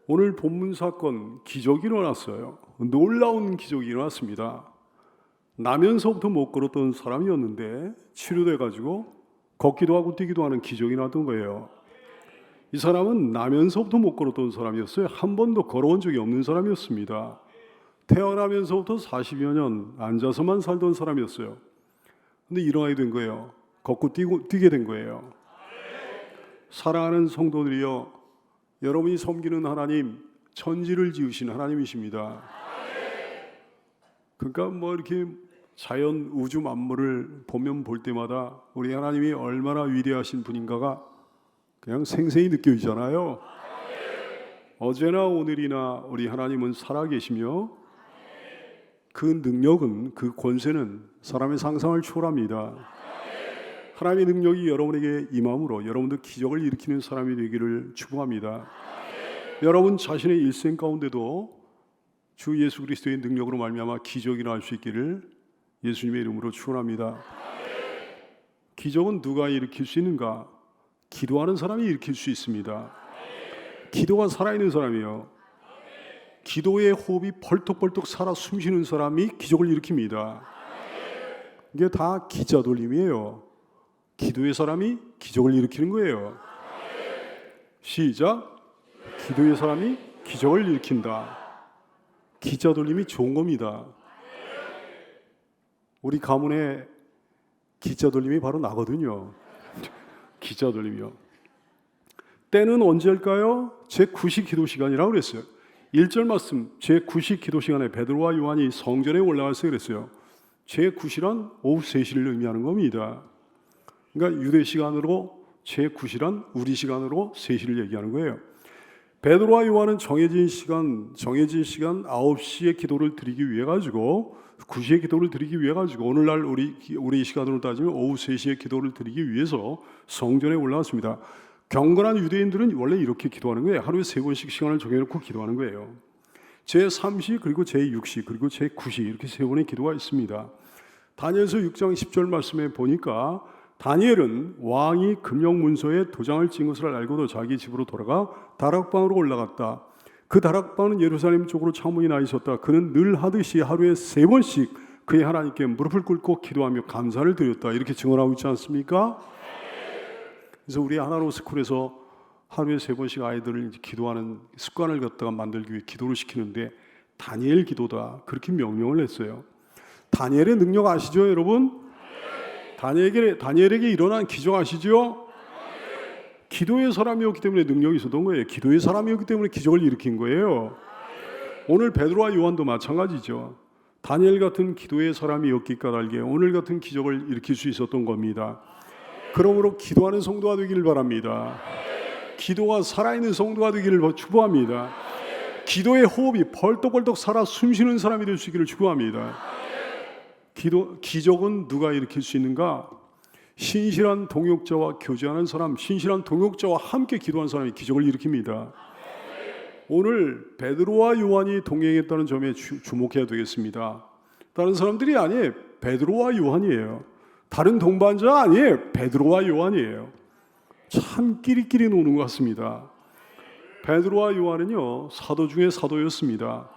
오늘 본문 사건 기적이 일어났어요. 놀라운 기적이 일어났습니다. 나면서부터 못 걸었던 사람이었는데 치료돼가지고 걷기도 하고 뛰기도 하는 기적이 났던 거예요. 이 사람은 나면서부터 못 걸었던 사람이었어요. 한 번도 걸어온 적이 없는 사람이었습니다. 태어나면서부터 40여 년 앉아서만 살던 사람이었어요. 근데 일어나게 된 거예요. 걷고 뛰게 된 거예요. 사랑하는 성도들이여, 여러분이 섬기는 하나님, 천지를 지으신 하나님이십니다. 그러니까 뭐 이렇게 자연 우주 만물을 보면 볼 때마다 우리 하나님이 얼마나 위대하신 분인가가 그냥 생생히 느껴지잖아요. 어제나 오늘이나 우리 하나님은 살아계시며 그 능력은, 그 권세는 사람의 상상을 초월합니다. 하나님의 능력이 여러분에게 임함으로 여러분도 기적을 일으키는 사람이 되기를 축복합니다. 여러분 자신의 일생 가운데도 주 예수 그리스도의 능력으로 말미암아 기적이 날 수 있기를 예수님의 이름으로 축원합니다. 기적은 누가 일으킬 수 있는가? 기도하는 사람이 일으킬 수 있습니다. 기도가 살아있는 사람이요, 기도의 호흡이 벌떡벌떡 살아 숨쉬는 사람이 기적을 일으킵니다. 이게 다 기자 돌림이에요. 기도의 사람이 기적을 일으키는 거예요. 시작. 기도의 사람이 기적을 일으킨다. 기자 돌림이 좋은 겁니다. 우리 가문에 기자 돌림이 바로 나거든요. 기자 돌림이요. 때는 언제일까요? 제9시 기도 시간이라고 그랬어요. 1절 말씀, 제9시 기도 시간에 베드로와 요한이 성전에 올라가서 그랬어요. 제9시란 오후 3시를 의미하는 겁니다. 그러니까 유대 시간으로 제9시란 우리 시간으로 3시를 얘기하는 거예요. 베드로와 요한은 정해진 시간 9시에 기도를 드리기 위해 가지고, 9시에 기도를 드리기 위해 가지고, 오늘날 우리 시간으로 따지면 오후 3시에 기도를 드리기 위해서 성전에 올라왔습니다. 경건한 유대인들은 원래 이렇게 기도하는 거예요. 하루에 3번씩 시간을 정해놓고 기도하는 거예요. 제3시, 그리고 제6시, 그리고 제9시, 이렇게 3번의 기도가 있습니다. 다니엘서 6장 10절 말씀에 보니까 다니엘은 왕이 금령문서에 도장을 찍은 것을 알고도 자기 집으로 돌아가 다락방으로 올라갔다. 그 다락방은 예루살렘 쪽으로 창문이 나 있었다. 그는 늘 하듯이 하루에 3번씩 그의 하나님께 무릎을 꿇고 기도하며 감사를 드렸다. 이렇게 증언하고 있지 않습니까? 그래서 우리 하나로 스쿨에서 하루에 3번씩 아이들을 기도하는 습관을 갖다가 만들기 위해 기도를 시키는데 다니엘 기도다, 그렇게 명령을 했어요. 다니엘의 능력 아시죠, 여러분? 다니엘에게 일어난 기적 아시죠? 기도의 사람이었기 때문에 능력이 있었던 거예요. 기도의 사람이었기 때문에 기적을 일으킨 거예요. 오늘 베드로와 요한도 마찬가지죠. 다니엘 같은 기도의 사람이었기 까닭에 오늘 같은 기적을 일으킬 수 있었던 겁니다. 그러므로 기도하는 성도가 되기를 바랍니다. 기도가 살아있는 성도가 되기를 축복합니다. 기도의 호흡이 벌떡벌떡 살아 숨쉬는 사람이 될 수 있기를 축복합니다. 기적은 누가 일으킬 수 있는가? 신실한 동역자와 교제하는 사람, 신실한 동역자와 함께 기도하는 사람이 기적을 일으킵니다. 오늘 베드로와 요한이 동행했다는 점에 주목해야 되겠습니다. 다른 사람들이 아니에요. 베드로와 요한이에요. 다른 동반자 아니에요. 베드로와 요한이에요. 참 끼리끼리 노는 것 같습니다. 베드로와 요한은요, 사도 중에 사도였습니다.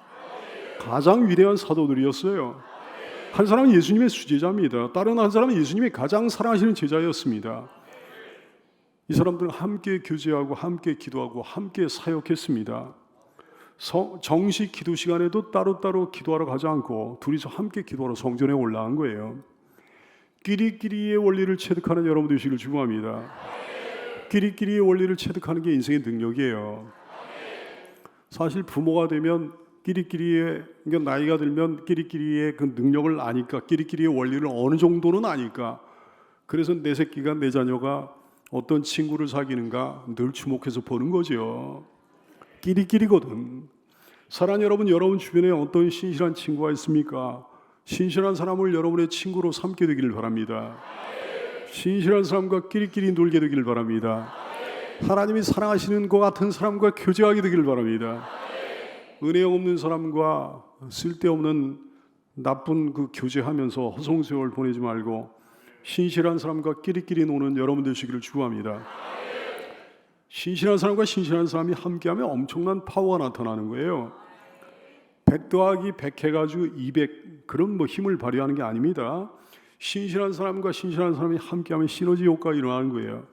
가장 위대한 사도들이었어요. 한 사람은 예수님의 수제자입니다. 다른 한 사람은 예수님이 가장 사랑하시는 제자였습니다. 이 사람들은 함께 교제하고 함께 기도하고 함께 사역했습니다. 정식 기도 시간에도 따로따로 기도하러 가지 않고 둘이서 함께 기도하러 성전에 올라간 거예요. 끼리끼리의 원리를 체득하는 여러분 되시길 축복합니다. 끼리끼리의 원리를 체득하는 게 인생의 능력이에요. 사실 부모가 되면 그러니까 나이가 들면 끼리끼리의 그 능력을 아니까, 끼리끼리의 원리를 어느 정도는 아니까, 그래서 내 새끼가, 내 자녀가 어떤 친구를 사귀는가 늘 주목해서 보는 거죠. 끼리끼리거든. 사랑하는 여러분, 여러분 주변에 어떤 신실한 친구가 있습니까? 신실한 사람을 여러분의 친구로 삼게 되기를 바랍니다. 신실한 사람과 끼리끼리 놀게 되기를 바랍니다. 하나님이 사랑하시는 것 같은 사람과 교제하게 되기를 바랍니다. 은혜 없는 사람과 쓸데없는 나쁜 그 교제하면서 허송세월 보내지 말고 신실한 사람과 끼리끼리 노는 여러분 되시기를 축복합니다. 신실한 사람과 신실한 사람이 함께하면 엄청난 파워가 나타나는 거예요. 100 더하기 100 해가지고 200 그런 뭐 힘을 발휘하는 게 아닙니다. 신실한 사람과 신실한 사람이 함께하면 시너지 효과가 일어나는 거예요.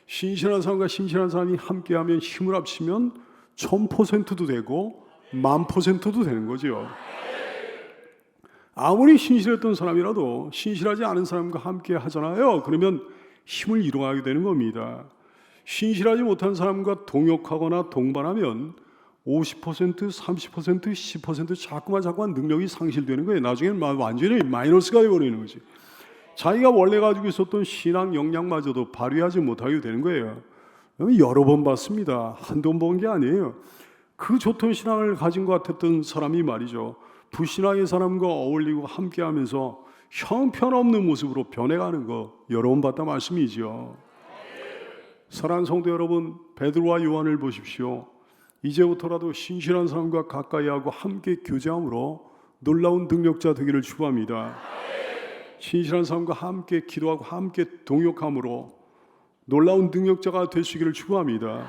신실한 사람과 신실한 사람이 함께하면 힘을 합치면 1000%도 되고 10,000%도 되는 거죠. 아무리 신실했던 사람이라도 신실하지 않은 사람과 함께 하잖아요. 그러면 힘을 잃어가게 되는 겁니다. 신실하지 못한 사람과 동역하거나 동반하면 50%, 30%, 10% 자꾸만 능력이 상실되는 거예요. 나중에는 완전히 마이너스가 되어버리는 거지. 자기가 원래 가지고 있었던 신앙 역량마저도 발휘하지 못하게 되는 거예요. 여러 번 봤습니다. 한두 번 본 게 아니에요. 그 좋던 신앙을 가진 것 같았던 사람이 말이죠. 불신앙의 사람과 어울리고 함께하면서 형편없는 모습으로 변해가는 거 여러 번 봤다 말씀이죠. 사랑하는 성도 여러분, 베드로와 요한을 보십시오. 이제부터라도 신실한 사람과 가까이하고 함께 교제함으로 놀라운 능력자 되기를 축복합니다. 신실한 사람과 함께 기도하고 함께 동역함으로 놀라운 능력자가 되시기를 축복합니다.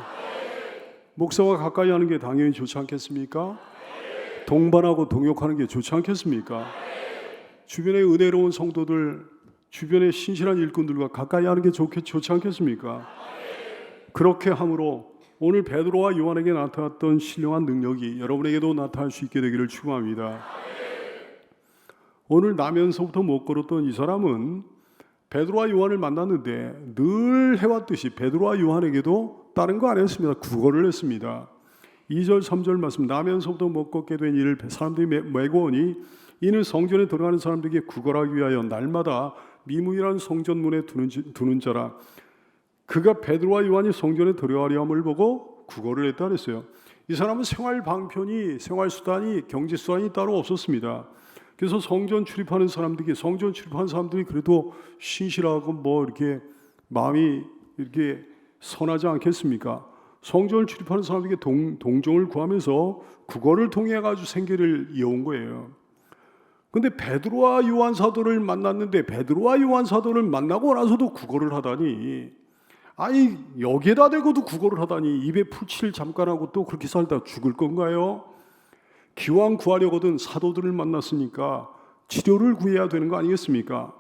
목사와 가까이 하는 게 당연히 좋지 않겠습니까? 동반하고 동역하는 게 좋지 않겠습니까? 주변에 은혜로운 성도들, 주변에 신실한 일꾼들과 가까이 하는 게 좋지 않겠습니까? 그렇게 함으로 오늘 베드로와 요한에게 나타났던 신령한 능력이 여러분에게도 나타날 수 있게 되기를 축복합니다. 오늘 나면서부터 못 걸었던 이 사람은 베드로와 요한을 만났는데 늘 해왔듯이 베드로와 요한에게도 다른 거 안 했습니다. 구걸을 했습니다. 2절 3절 말씀, 나면서부터 못 걷게 된 이를 사람들이 메고 오니 이는 성전에 들어가는 사람들에게 구걸하기 위하여 날마다 미문이라는 성전문에 두는 자라. 그가 베드로와 요한이 성전에 들어가려 함을 보고 구걸을 했다 그랬어요. 이 사람은 생활 방편이, 생활 수단이, 경제 수단이 따로 없었습니다. 그래서 성전 출입하는 사람들이 그래도 신실하고 뭐 이렇게 마음이 이렇게 선하지 않겠습니까? 성전을 출입하는 사람들에게 동정을 구하면서 구걸을 통해 가지고 생계를 이어온 거예요. 근데 베드로와 요한 사도를 만났는데 베드로와 요한 사도를 만나고 나서도 구걸을 하다니, 아니 여기에다 대고도 구걸을 하다니, 입에 풀칠을 잠깐 하고 또 그렇게 살다 죽을 건가요? 기왕 구하려거든 사도들을 만났으니까 치료를 구해야 되는 거 아니겠습니까?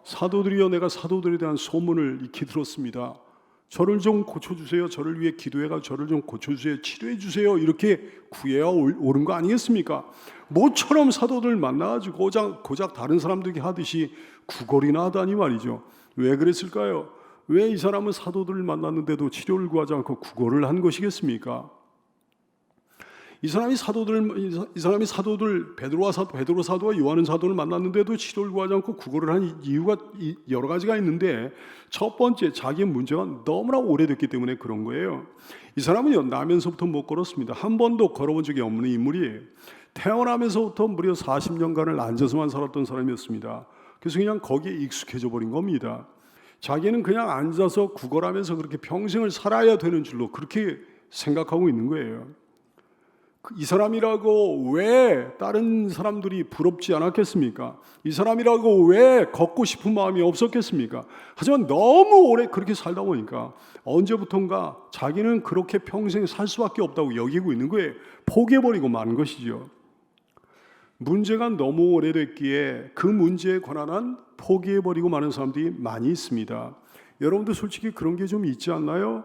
사도들이여, 내가 사도들에 대한 소문을 익히 들었습니다. 저를 좀 고쳐주세요. 저를 위해 기도해가 저를 좀 고쳐주세요. 치료해주세요. 이렇게 구해야 옳은 거 아니겠습니까? 모처럼 사도들 만나가지고 고작 다른 사람들이 하듯이 구걸이나 하다니 말이죠. 왜 그랬을까요? 왜 이 사람은 사도들을 만났는데도 치료를 구하지 않고 구걸을 한 것이겠습니까? 이 사람이 사도들 베드로 사도와 요한 사도를 만났는데도 치료를 구하지 않고 구걸을 한 이유가 여러 가지가 있는데, 첫 번째, 자기의 문제가 너무나 오래됐기 때문에 그런 거예요. 이 사람은요, 나면서부터 못 걸었습니다. 한 번도 걸어본 적이 없는 인물이에요. 태어나면서부터 무려 40년간을 앉아서만 살았던 사람이었습니다. 그래서 그냥 거기에 익숙해져 버린 겁니다. 자기는 그냥 앉아서 구걸하면서 그렇게 평생을 살아야 되는 줄로 그렇게 생각하고 있는 거예요. 이 사람이라고 왜 다른 사람들이 부럽지 않았겠습니까? 이 사람이라고 왜 걷고 싶은 마음이 없었겠습니까? 하지만 너무 오래 그렇게 살다 보니까 언제부턴가 자기는 그렇게 평생 살 수밖에 없다고 여기고 있는 거예요. 포기해버리고 마는 것이죠. 문제가 너무 오래됐기에 그 문제에 관한 한 포기해버리고 마는 사람들이 많이 있습니다. 여러분도 솔직히 그런 게 좀 있지 않나요?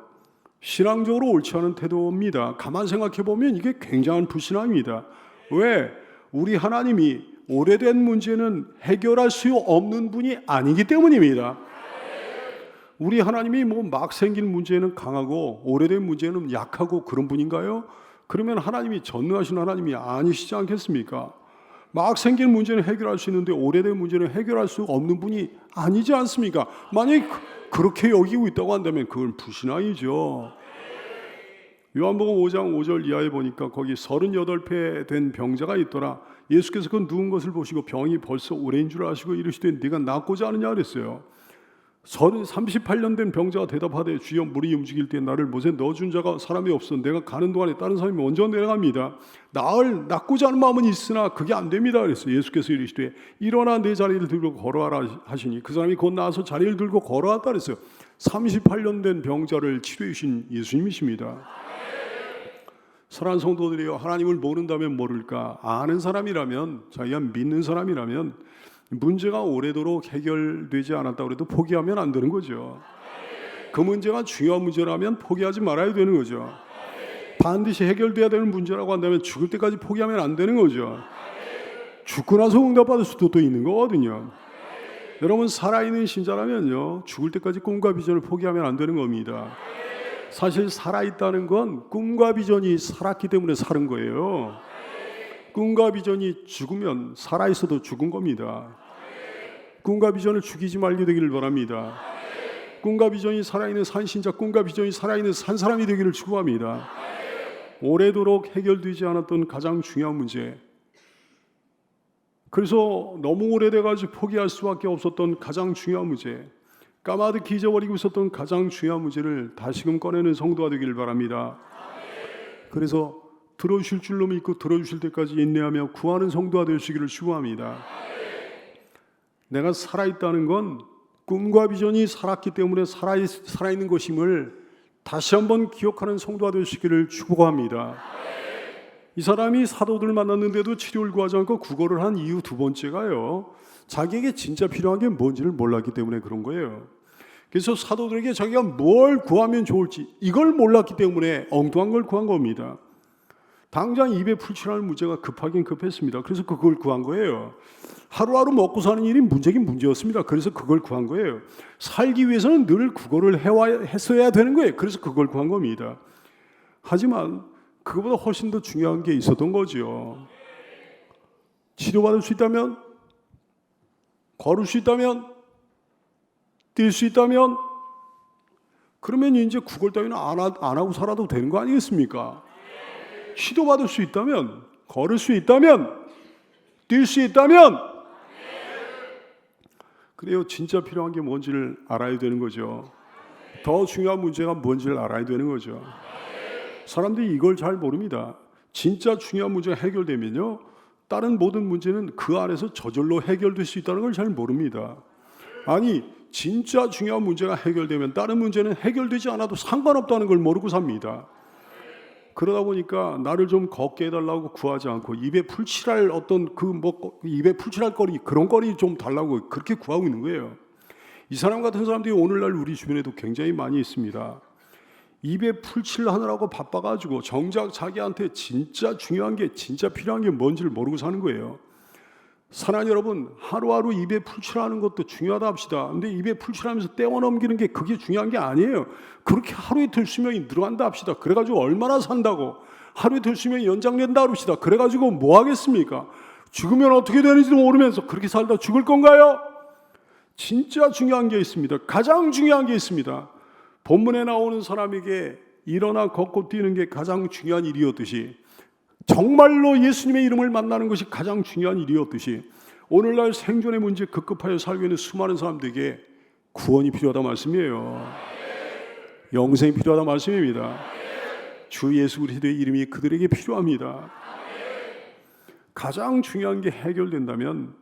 신앙적으로 옳지 않은 태도입니다. 가만 생각해 보면 이게 굉장한 불신앙입니다. 왜? 우리 하나님이 오래된 문제는 해결할 수 없는 분이 아니기 때문입니다. 우리 하나님이 뭐 막 생긴 문제는 강하고 오래된 문제는 약하고 그런 분인가요? 그러면 하나님이 전능하신 하나님이 아니시지 않겠습니까? 막 생긴 문제는 해결할 수 있는데 오래된 문제는 해결할 수 없는 분이 아니지 않습니까? 만약에 그렇게 여기고 있다고 한다면 그건 불신앙이죠. 요한복음 5장 5절 이하에 보니까 거기 38배 된 병자가 있더라. 예수께서 그 누운 것을 보시고 병이 벌써 오래인 줄 아시고 이르시되 네가 낫고자 하느냐 그랬어요. 38년 된 병자가 대답하되 주여 물이 움직일 때 나를 못에 넣어준 자가 사람이 없어 내가 가는 동안에 다른 사람이 먼저 내려갑니다. 낫고자 하는 마음은 있으나 그게 안 됩니다. 그랬어요. 예수께서 이르시되 일어나 내 자리를 들고 걸어가라 하시니 그 사람이 곧 나와서 자리를 들고 걸어왔다 그랬어요. 38년 된 병자를 치료해 주신 예수님이십니다. 사랑하는 성도들이요, 하나님을 모른다면 모를까? 아는 사람이라면, 자기가 믿는 사람이라면 문제가 오래도록 해결되지 않았다고 해도 포기하면 안 되는 거죠. 그 문제가 중요한 문제라면 포기하지 말아야 되는 거죠. 반드시 해결돼야 되는 문제라고 한다면 죽을 때까지 포기하면 안 되는 거죠. 죽고 나서 응답받을 수도 또 있는 거거든요. 여러분, 살아있는 신자라면요, 죽을 때까지 꿈과 비전을 포기하면 안 되는 겁니다. 사실 살아있다는 건 꿈과 비전이 살았기 때문에 사는 거예요. 꿈과 비전이 죽으면 살아있어도 죽은 겁니다. 꿈과 비전을 죽이지 말게 되기를 바랍니다. 꿈과 비전이 살아있는 산신자, 꿈과 비전이 살아있는 산사람이 되기를 축복합니다. 오래도록 해결되지 않았던 가장 중요한 문제, 그래서 너무 오래돼가지고 포기할 수밖에 없었던 가장 중요한 문제, 까마득히 잊어버리고 있었던 가장 중요한 문제를 다시금 꺼내는 성도가 되기를 바랍니다. 그래서 들어주실 줄로 믿고 들어주실 때까지 인내하며 구하는 성도가 되시기를 축원합니다. 내가 살아있다는 건 꿈과 비전이 살았기 때문에 살아있는 것임을 다시 한번 기억하는 성도가 되시기를 축복합니다. 이 사람이 사도들을 만났는데도 치료를 구하지 않고 구걸을 한 이유 두 번째가요, 자기에게 진짜 필요한 게 뭔지를 몰랐기 때문에 그런 거예요. 그래서 사도들에게 자기가 뭘 구하면 좋을지 이걸 몰랐기 때문에 엉뚱한 걸 구한 겁니다. 당장 입에 풀칠하는 문제가 급하긴 급했습니다. 그래서 그걸 구한 거예요. 하루하루 먹고 사는 일이 문제긴 문제였습니다. 그래서 그걸 구한 거예요. 살기 위해서는 늘 그거를 했어야 되는 거예요. 그래서 그걸 구한 겁니다. 하지만 그거보다 훨씬 더 중요한 게 있었던 거죠. 치료받을 수 있다면, 걸을 수 있다면, 뛸 수 있다면, 그러면 이제 구걸 따위는 안 하고 살아도 되는 거 아니겠습니까? 치료받을 수 있다면, 걸을 수 있다면, 뛸 수 있다면, 그래요. 진짜 필요한 게 뭔지를 알아야 되는 거죠. 더 중요한 문제가 뭔지를 알아야 되는 거죠. 사람들이 이걸 잘 모릅니다. 진짜 중요한 문제가 해결되면요, 다른 모든 문제는 그 안에서 저절로 해결될 수 있다는 걸 잘 모릅니다. 아니, 진짜 중요한 문제가 해결되면 다른 문제는 해결되지 않아도 상관없다는 걸 모르고 삽니다. 그러다 보니까 나를 좀 걷게 해달라고 구하지 않고 입에 풀칠할 어떤 입에 풀칠할 거리, 그런 거리 좀 달라고 그렇게 구하고 있는 거예요. 이 사람 같은 사람들이 오늘날 우리 주변에도 굉장히 많이 있습니다. 입에 풀칠하느라고 바빠가지고 정작 자기한테 진짜 중요한 게, 진짜 필요한 게 뭔지를 모르고 사는 거예요. 사랑하는 여러분, 하루하루 입에 풀칠하는 것도 중요하다 합시다. 근데 입에 풀칠하면서 떼어넘기는 게 그게 중요한 게 아니에요. 그렇게 하루 이틀 수명이 늘어난다 합시다. 그래가지고 얼마나 산다고, 하루 이틀 수명이 연장된다 합시다. 그래가지고 뭐 하겠습니까? 죽으면 어떻게 되는지도 모르면서 그렇게 살다 죽을 건가요? 진짜 중요한 게 있습니다. 가장 중요한 게 있습니다. 본문에 나오는 사람에게 일어나 걷고 뛰는 게 가장 중요한 일이었듯이, 정말로 예수님의 이름을 만나는 것이 가장 중요한 일이었듯이, 오늘날 생존의 문제 급급하여 살고 있는 수많은 사람들에게 구원이 필요하다 말씀이에요. 영생이 필요하다 말씀입니다. 주 예수 그리스도의 이름이 그들에게 필요합니다. 가장 중요한 게 해결된다면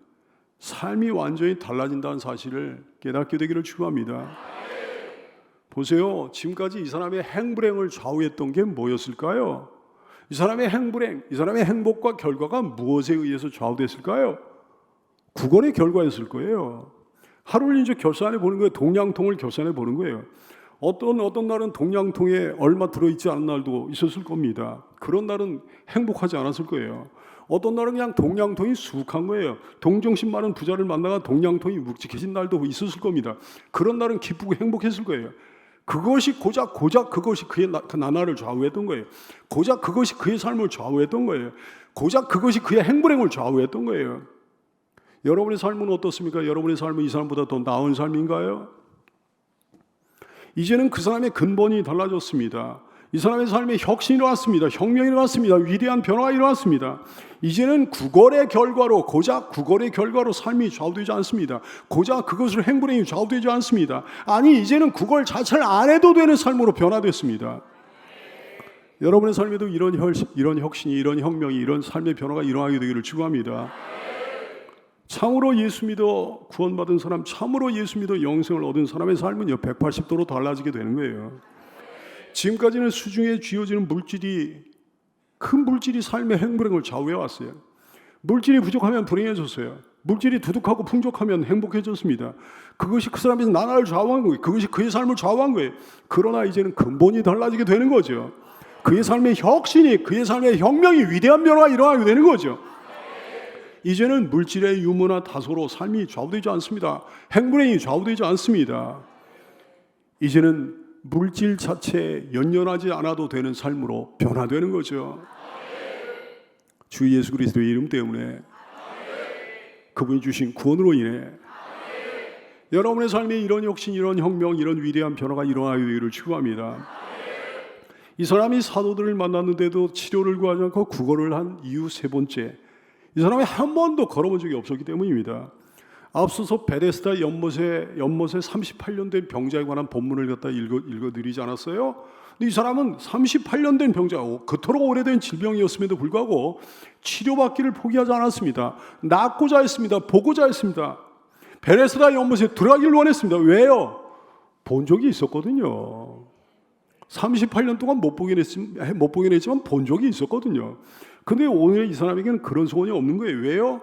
삶이 완전히 달라진다는 사실을 깨닫게 되기를 축원합니다. 보세요. 지금까지 이 사람의 행불행을 좌우했던 게 뭐였을까요? 이 사람의 행불행, 이 사람의 행복과 결과가 무엇에 의해서 좌우됐을까요? 구걸의 결과였을 거예요. 하루를 이제 결산해 보는 거예요. 동량통을 결산해 보는 거예요. 어떤 날은 동량통에 얼마 들어있지 않은 날도 있었을 겁니다. 그런 날은 행복하지 않았을 거예요. 어떤 날은 그냥 동량통이 수북한 거예요. 동정심 많은 부자를 만나가 동량통이 묵직해진 날도 있었을 겁니다. 그런 날은 기쁘고 행복했을 거예요. 그것이 고작 그것이 그의 나날을 좌우했던 거예요. 고작 그것이 그의 삶을 좌우했던 거예요. 고작 그것이 그의 행불행을 좌우했던 거예요. 여러분의 삶은 어떻습니까? 여러분의 삶은 이 사람보다 더 나은 삶인가요? 이제는 그 사람의 근본이 달라졌습니다. 이 사람의 삶에 혁신이 일어났습니다. 혁명이 일어났습니다. 위대한 변화가 일어났습니다. 이제는 구걸의 결과로, 고작 구걸의 결과로 삶이 좌우되지 않습니다. 고작 그것을 행불행이 좌우되지 않습니다. 아니, 이제는 구걸 자체를 안 해도 되는 삶으로 변화됐습니다. 여러분의 삶에도 이런 혁신이, 이런 혁명이, 이런 삶의 변화가 일어나게 되기를 축원합니다. 참으로 예수 믿어 구원받은 사람, 참으로 예수 믿어 영생을 얻은 사람의 삶은요 180도로 달라지게 되는 거예요. 지금까지는 수중에 쥐어지는 큰 물질이 삶의 행불행을 좌우해 왔어요. 물질이 부족하면 불행해졌어요. 물질이 두둑하고 풍족하면 행복해졌습니다. 그것이 그 사람의 나라를 좌우한 거예요. 그것이 그의 삶을 좌우한 거예요. 그러나 이제는 근본이 달라지게 되는 거죠. 그의 삶의 혁신이, 그의 삶의 혁명이, 위대한 변화가 일어나게 되는 거죠. 이제는 물질의 유무나 다소로 삶이 좌우되지 않습니다. 행불행이 좌우되지 않습니다. 이제는 물질 자체에 연연하지 않아도 되는 삶으로 변화되는 거죠. 주 예수 그리스도의 이름 때문에, 그분이 주신 구원으로 인해 여러분의 삶에 이런 혁신, 이런 혁명, 이런 위대한 변화가 일어나게 되기를 축원합니다. 이 사람이 사도들을 만났는데도 치료를 구하지 않고 구걸을 한 이유 세 번째, 이 사람이 한 번도 걸어본 적이 없었기 때문입니다. 앞서서 베데스다 연못에 38년 된 병자에 관한 본문을 갖다 읽어드리지 않았어요? 근데 이 사람은 38년 된 병자, 그토록 오래된 질병이었음에도 불구하고 치료받기를 포기하지 않았습니다. 낫고자 했습니다. 보고자 했습니다. 베데스다 연못에 들어가기를 원했습니다. 왜요? 본 적이 있었거든요. 38년 동안 못 보긴 했지만 본 적이 있었거든요. 근데 오늘 이 사람에게는 그런 소원이 없는 거예요. 왜요?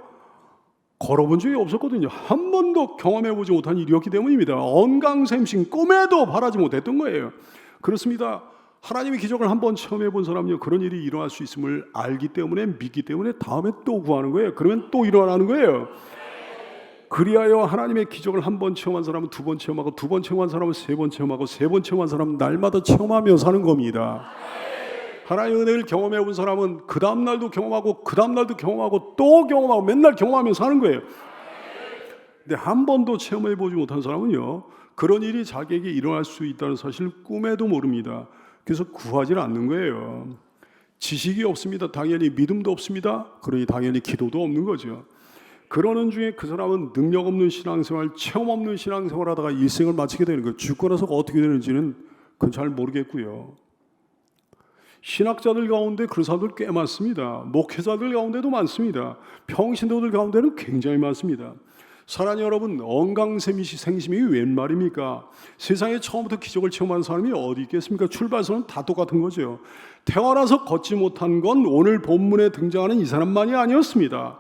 걸어본 적이 없었거든요. 한 번도 경험해보지 못한 일이었기 때문입니다. 언강샘신 꿈에도 바라지 못했던 거예요. 그렇습니다. 하나님의 기적을 한번 체험해본 사람은요, 그런 일이 일어날 수 있음을 알기 때문에, 믿기 때문에 다음에 또 구하는 거예요. 그러면 또 일어나는 거예요. 그리하여 하나님의 기적을 한 번 체험한 사람은 두 번 체험하고, 두 번 체험한 사람은 세 번 체험하고, 세 번 체험한 사람은 날마다 체험하며 사는 겁니다. 하나님의 은혜를 경험해 본 사람은 그 다음 날도 경험하고, 그 다음 날도 경험하고, 또 경험하고, 맨날 경험하며 사는 거예요. 근데 한 번도 체험해 보지 못한 사람은요, 그런 일이 자기에게 일어날 수 있다는 사실을 꿈에도 모릅니다. 그래서 구하지는 않는 거예요. 지식이 없습니다. 당연히 믿음도 없습니다. 그러니 당연히 기도도 없는 거죠. 그러는 중에 그 사람은 능력 없는 신앙생활, 체험 없는 신앙생활 하다가 일생을 마치게 되는 거예요. 죽고 나서 어떻게 되는지는 그건 잘 모르겠고요. 신학자들 가운데 그런 사람들 꽤 많습니다. 목회자들 가운데도 많습니다. 평신도들 가운데는 굉장히 많습니다. 사랑하는 여러분, 언강생심이 웬 말입니까? 세상에 처음부터 기적을 체험한 사람이 어디 있겠습니까? 출발선은 다 똑같은 거죠. 태어나서 걷지 못한 건 오늘 본문에 등장하는 이 사람만이 아니었습니다.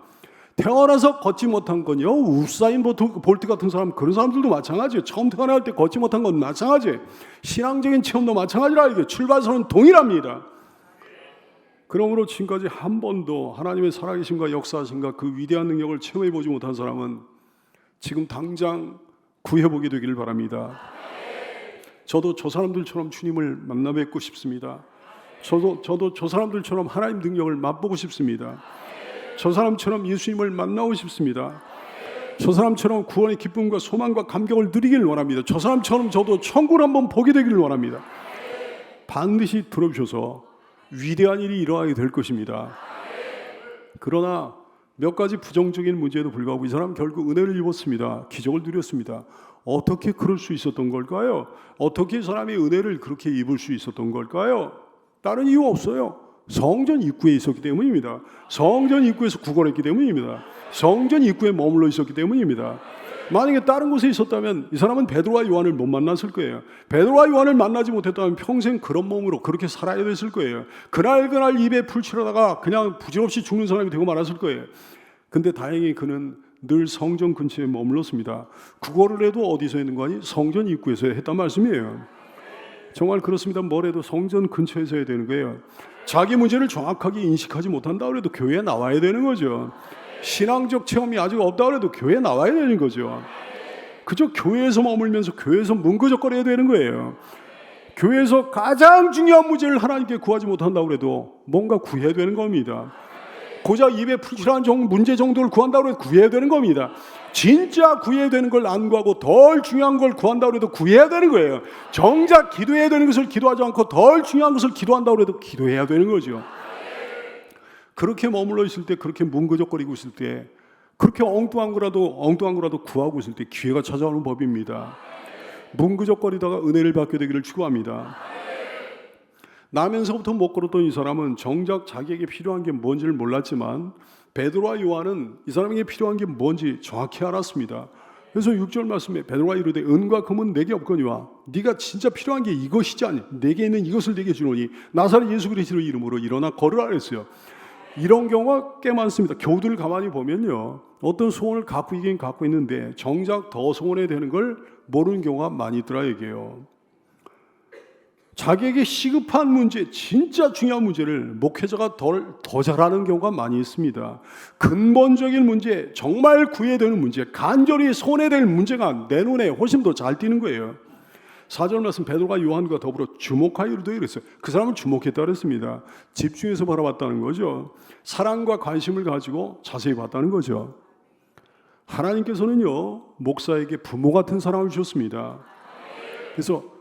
태어나서 걷지 못한 건요, 우사인 볼트 같은 사람, 그런 사람들도 마찬가지예요. 처음 태어날 때 걷지 못한 건 마찬가지예요. 신앙적인 체험도 마찬가지라 이게 출발선은 동일합니다. 그러므로 지금까지 한 번도 하나님의 살아계심과 역사하심과 그 위대한 능력을 체험해보지 못한 사람은 지금 당장 구해보게 되기를 바랍니다. 저도 저 사람들처럼 주님을 만나 뵙고 싶습니다. 저도 저 사람들처럼 하나님 능력을 맛보고 싶습니다. 저 사람처럼 예수님을 만나고 싶습니다. 저 사람처럼 구원의 기쁨과 소망과 감격을 누리기를 원합니다. 저 사람처럼 저도 천국을 한번 보게 되기를 원합니다. 반드시 들어주셔서 위대한 일이 일어나게 될 것입니다. 그러나 몇 가지 부정적인 문제에도 불구하고 이 사람 결국 은혜를 입었습니다. 기적을 누렸습니다. 어떻게 그럴 수 있었던 걸까요? 어떻게 사람이 은혜를 그렇게 입을 수 있었던 걸까요? 다른 이유 없어요. 성전 입구에 있었기 때문입니다. 성전 입구에서 구걸했기 때문입니다. 성전 입구에 머물러 있었기 때문입니다. 만약에 다른 곳에 있었다면 이 사람은 베드로와 요한을 못 만났을 거예요. 베드로와 요한을 만나지 못했다면 평생 그런 몸으로 그렇게 살아야 됐을 거예요. 그날 입에 풀 치러다가 그냥 부질없이 죽는 사람이 되고 말았을 거예요. 근데 다행히 그는 늘 성전 근처에 머물렀습니다. 구걸을 해도 어디서 했는 거 아니? 성전 입구에서 했단 말씀이에요. 정말 그렇습니다. 뭘 해도 성전 근처에서 해야 되는 거예요. 자기 문제를 정확하게 인식하지 못한다 그래도 교회에 나와야 되는 거죠. 신앙적 체험이 아직 없다 그래도 교회에 나와야 되는 거죠. 그저 교회에서 머물면서 교회에서 문거적거려야 되는 거예요. 교회에서 가장 중요한 문제를 하나님께 구하지 못한다 그래도 뭔가 구해야 되는 겁니다. 고작 입에 풀칠한 문제 정도를 구한다고 해도 구해야 되는 겁니다. 진짜 구해야 되는 걸 안 구하고 덜 중요한 걸 구한다고 해도 구해야 되는 거예요. 정작 기도해야 되는 것을 기도하지 않고 덜 중요한 것을 기도한다고 해도 기도해야 되는 거죠. 그렇게 머물러 있을 때, 그렇게 뭉그적거리고 있을 때, 그렇게 엉뚱한 거라도 구하고 있을 때 기회가 찾아오는 법입니다. 뭉그적거리다가 은혜를 받게 되기를 축원합니다. 나면서부터 못 걸었던 이 사람은 정작 자기에게 필요한 게 뭔지를 몰랐지만 베드로와 요한은 이 사람에게 필요한 게 뭔지 정확히 알았습니다. 그래서 6절 말씀에 베드로가 이르되 은과 금은 내게 없거니와 네가 진짜 필요한 게 이것이지 않니? 내게 있는 이것을 내게 주노니 나사렛 예수 그리스도의 이름으로 일어나 걸으라 그랬어요. 이런 경우가 꽤 많습니다. 교우들을 가만히 보면요, 어떤 소원을 갖고 있긴 갖고 있는데 정작 더 소원해야 되는 걸 모르는 경우가 많이 있더라고요. 자기에게 시급한 문제, 진짜 중요한 문제를 목회자가 더 잘하는 경우가 많이 있습니다. 근본적인 문제, 정말 구해야 되는 문제, 간절히 손해야 될 문제가 내 눈에 훨씬 더 잘 띄는 거예요. 4절 말씀, 베드로가 요한과 더불어 주목하여 이르되 이랬어요. 그 사람은 주목했다 그랬습니다. 집중해서 바라봤다는 거죠. 사랑과 관심을 가지고 자세히 봤다는 거죠. 하나님께서는요, 목사에게 부모 같은 사랑을 주셨습니다. 그래서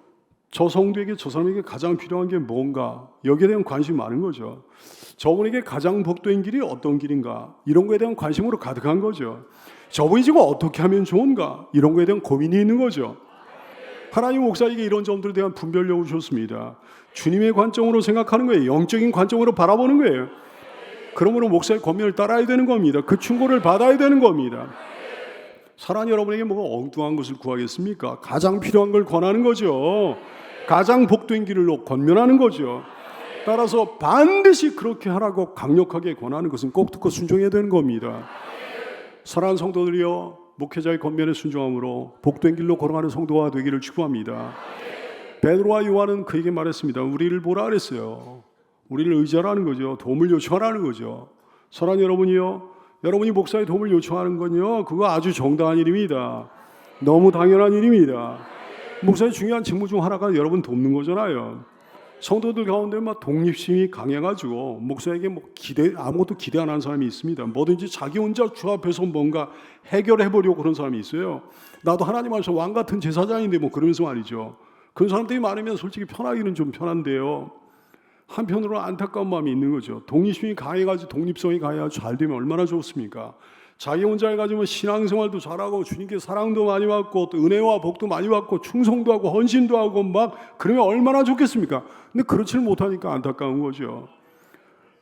저 성도에게, 저 사람에게 가장 필요한 게 뭔가, 여기에 대한 관심이 많은 거죠. 저분에게 가장 복된 길이 어떤 길인가, 이런 거에 대한 관심으로 가득한 거죠. 저분이 지금 어떻게 하면 좋은가, 이런 거에 대한 고민이 있는 거죠. 하나님 목사에게 이런 점들에 대한 분별력을 주셨습니다. 주님의 관점으로 생각하는 거예요. 영적인 관점으로 바라보는 거예요. 그러므로 목사의 권면을 따라야 되는 겁니다. 그 충고를 받아야 되는 겁니다. 사랑하는 여러분에게 뭐가 엉뚱한 것을 구하겠습니까? 가장 필요한 걸 권하는 거죠. 가장 복된 길로 권면하는 거죠. 따라서 반드시 그렇게 하라고 강력하게 권하는 것은 꼭 듣고 순종해야 되는 겁니다. 사랑하는 성도들이여, 목회자의 권면에 순종함으로 복된 길로 걸어가는 성도가 되기를 축원합니다. 베드로와 요한은 그에게 말했습니다. 우리를 보라 그랬어요. 우리를 의지하라는 거죠. 도움을 요청하라는 거죠. 사랑하는 여러분이요, 여러분이 목사의 도움을 요청하는 건요, 그거 아주 정당한 일입니다. 너무 당연한 일입니다. 목사의 중요한 직무 중 하나가 여러분 돕는 거잖아요. 성도들 가운데 막 독립심이 강해가지고 목사에게 아무것도 기대 안 하는 사람이 있습니다. 뭐든지 자기 혼자 주 앞에서 뭔가 해결해 보려고 그런 사람이 있어요. 나도 하나님 앞에서 왕 같은 제사장인데 뭐 그러면서 말이죠. 그런 사람들이 많으면 솔직히 편하기는 좀 편한데요, 한편으로 안타까운 마음이 있는 거죠. 독립심이 강해가지고, 독립성이 강해가지고 잘 되면 얼마나 좋습니까? 자기 혼자 해가지고 신앙생활도 잘하고 주님께 사랑도 많이 받고 또 은혜와 복도 많이 받고 충성도 하고 헌신도 하고 막 그러면 얼마나 좋겠습니까? 근데 그렇지를 못하니까 안타까운 거죠.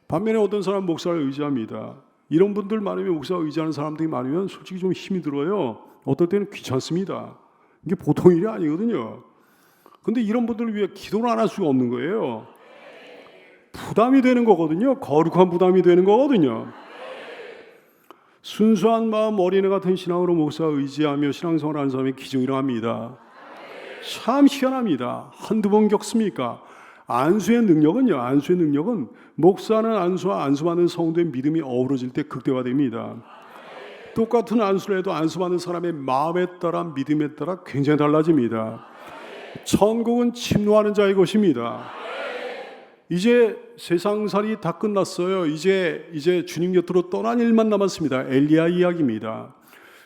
반면에 어떤 사람 목사를 의지합니다. 이런 분들 많으면, 목사 의지하는 사람들이 많으면 솔직히 좀 힘이 들어요. 어떨 때는 귀찮습니다. 이게 보통 일이 아니거든요. 근데 이런 분들을 위해 기도를 안 할 수가 없는 거예요. 부담이 되는 거거든요. 거룩한 부담이 되는 거거든요. 순수한 마음, 어린애 같은 신앙으로 목사 의지하며 신앙생활하는 사람이 기적이 일어납니다. 참 희한합니다. 한두 번 겪습니까? 안수의 능력은 목사는 안수와 안수받는 성도의 믿음이 어우러질 때 극대화됩니다. 똑같은 안수를 해도 안수받는 사람의 마음에 따라, 믿음에 따라 굉장히 달라집니다. 천국은 침노하는 자의 것입니다. 이제 세상살이 다 끝났어요. 이제 주님 곁으로 떠난 일만 남았습니다. 엘리야 이야기입니다.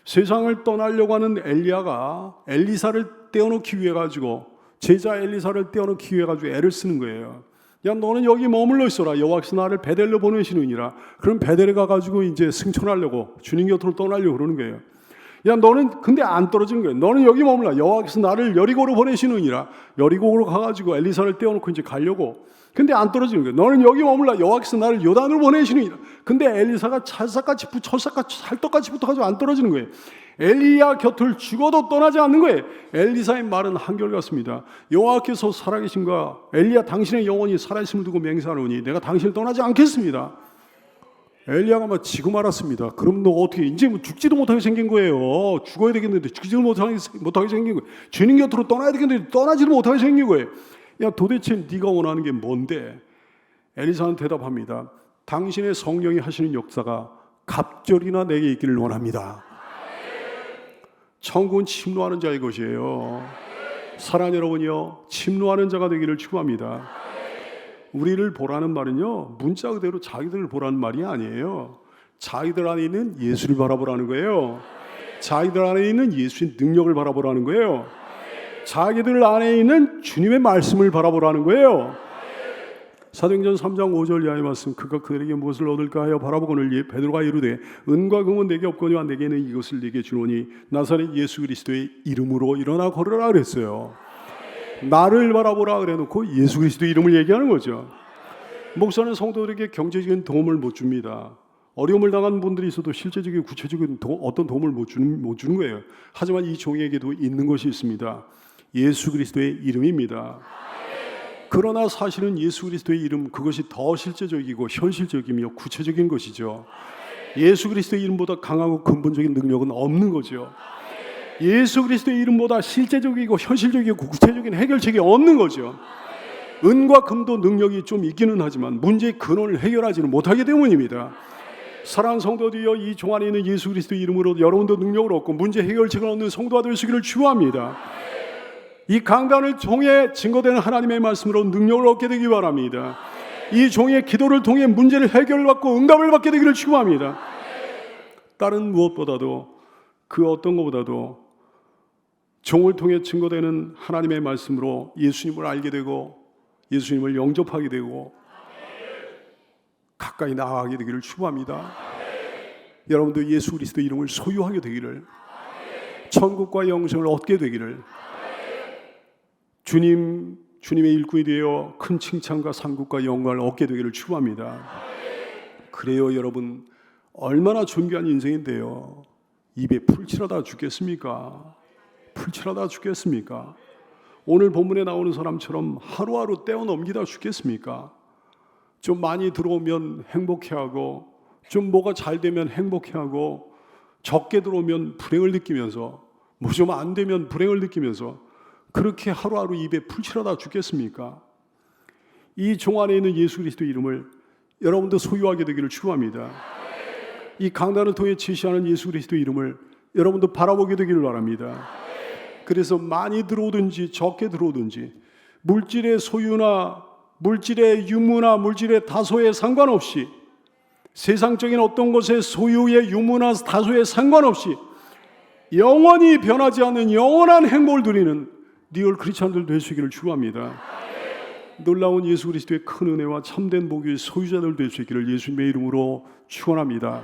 세상을 떠나려고 하는 엘리야가 엘리사를 떼어놓기 위해 가지고, 제자 엘리사를 떼어놓기 위해 가지고 애를 쓰는 거예요. 야, 너는 여기 머물러 있어라. 여호와께서 나를 베델로 보내시느니라. 그럼 베델에 가가지고 이제 승천하려고, 주님 곁으로 떠나려고 그러는 거예요. 야, 너는 근데 안 떨어진 거예요. 너는 여기 머물라. 여호와께서 나를 여리고로 보내시느니라. 여리고로 가가지고 엘리사를 떼어놓고 이제 가려고. 근데 안 떨어지는 거예요. 너는 여기 머물라. 여호와께서 나를 요단으로 보내시느니라. 근데 엘리사가 찰떡같이 붙어가지고 안 떨어지는 거예요. 엘리야 곁을 죽어도 떠나지 않는 거예요. 엘리사의 말은 한결같습니다. 여호와께서 살아계신가, 엘리야 당신의 영혼이 살아있음을 두고 맹세하노니 내가 당신을 떠나지 않겠습니다. 엘리야가 막 지고 말았습니다. 그럼 너 어떻게, 이제 뭐 죽지도 못하게 생긴 거예요. 죽어야 되겠는데 죽지도 못하게 생긴 거예요. 주님 곁으로 떠나야 되겠는데 떠나지도 못하게 생긴 거예요. 야, 도대체 네가 원하는 게 뭔데? 엘리사는 대답합니다. 당신의 성령이 하시는 역사가 갑절이나 내게 있기를 원합니다. 천국은 침노하는 자의 것이에요. 사랑하는 여러분이요, 침노하는 자가 되기를 축원합니다. 우리를 보라는 말은요, 문자 그대로 자기들을 보라는 말이 아니에요. 자기들 안에 있는 예수를 바라보라는 거예요. 자기들 안에 있는 예수의 능력을 바라보라는 거예요. 자기들 안에 있는 주님의 말씀을 바라보라는 거예요. 사도행전 3장 5절 이하의 말씀, 그가 그들에게 무엇을 얻을까 하여 바라보거늘 베드로가 이르되 은과 금은 내게 없거니와 내게는 이것을 네게 주노니 나사렛 예수 그리스도의 이름으로 일어나 걸으라 그랬어요. 나를 바라보라 그래놓고 예수 그리스도의 이름을 얘기하는 거죠. 목사는 성도들에게 경제적인 도움을 못 줍니다. 어려움을 당한 분들이 있어도 실제적인 구체적인 어떤 도움을 못 주는 거예요. 하지만 이 종에게도 있는 것이 있습니다. 예수 그리스도의 이름입니다. 그러나 사실은 예수 그리스도의 이름, 그것이 더 실제적이고 현실적이며 구체적인 것이죠. 예수 그리스도의 이름보다 강하고 근본적인 능력은 없는 거죠. 예수 그리스도의 이름보다 실제적이고 현실적이고 구체적인 해결책이 없는 거죠. 은과 금도 능력이 좀 있기는 하지만 문제의 근원을 해결하지는 못하기 때문입니다. 사랑하는 성도들이여, 이 종 안에 있는 예수 그리스도의 이름으로 여러분도 능력을 얻고 문제 해결책을 얻는 성도가 되시기를 축원합니다. 이 강단을 통해 증거되는 하나님의 말씀으로 능력을 얻게 되기 바랍니다. 이 종의 기도를 통해 문제를 해결받고 응답을 받게 되기를 축원합니다. 다른 무엇보다도, 그 어떤 것보다도 종을 통해 증거되는 하나님의 말씀으로 예수님을 알게 되고 예수님을 영접하게 되고 가까이 나아가게 되기를 축원합니다. 여러분도 예수 그리스도 이름을 소유하게 되기를, 천국과 영생을 얻게 되기를, 주님의 일꾼이 되어 큰 칭찬과 상급과 영광을 얻게 되기를 축원합니다. 그래요, 여러분, 얼마나 존귀한 인생인데요. 입에 풀칠하다 죽겠습니까? 풀칠하다 죽겠습니까? 오늘 본문에 나오는 사람처럼 하루하루 떼어넘기다 죽겠습니까? 좀 많이 들어오면 행복해하고, 좀 뭐가 잘 되면 행복해하고, 적게 들어오면 불행을 느끼면서, 뭐 좀 안 되면 불행을 느끼면서 그렇게 하루하루 입에 풀칠하다 죽겠습니까? 이 종 안에 있는 예수 그리스도 이름을 여러분도 소유하게 되기를 축원합니다. 이 강단을 통해 제시하는 예수 그리스도 이름을 여러분도 바라보게 되기를 바랍니다. 그래서 많이 들어오든지 적게 들어오든지 물질의 소유나 물질의 유무나 물질의 다소에 상관없이, 세상적인 어떤 것의 소유의 유무나 다소에 상관없이 영원히 변하지 않는 영원한 행복을 누리는 리얼 크리스찬들 되시기를 축원합니다. 놀라운 예수 그리스도의 큰 은혜와 참된 복의 소유자들 되시기를 예수님의 이름으로 축원합니다.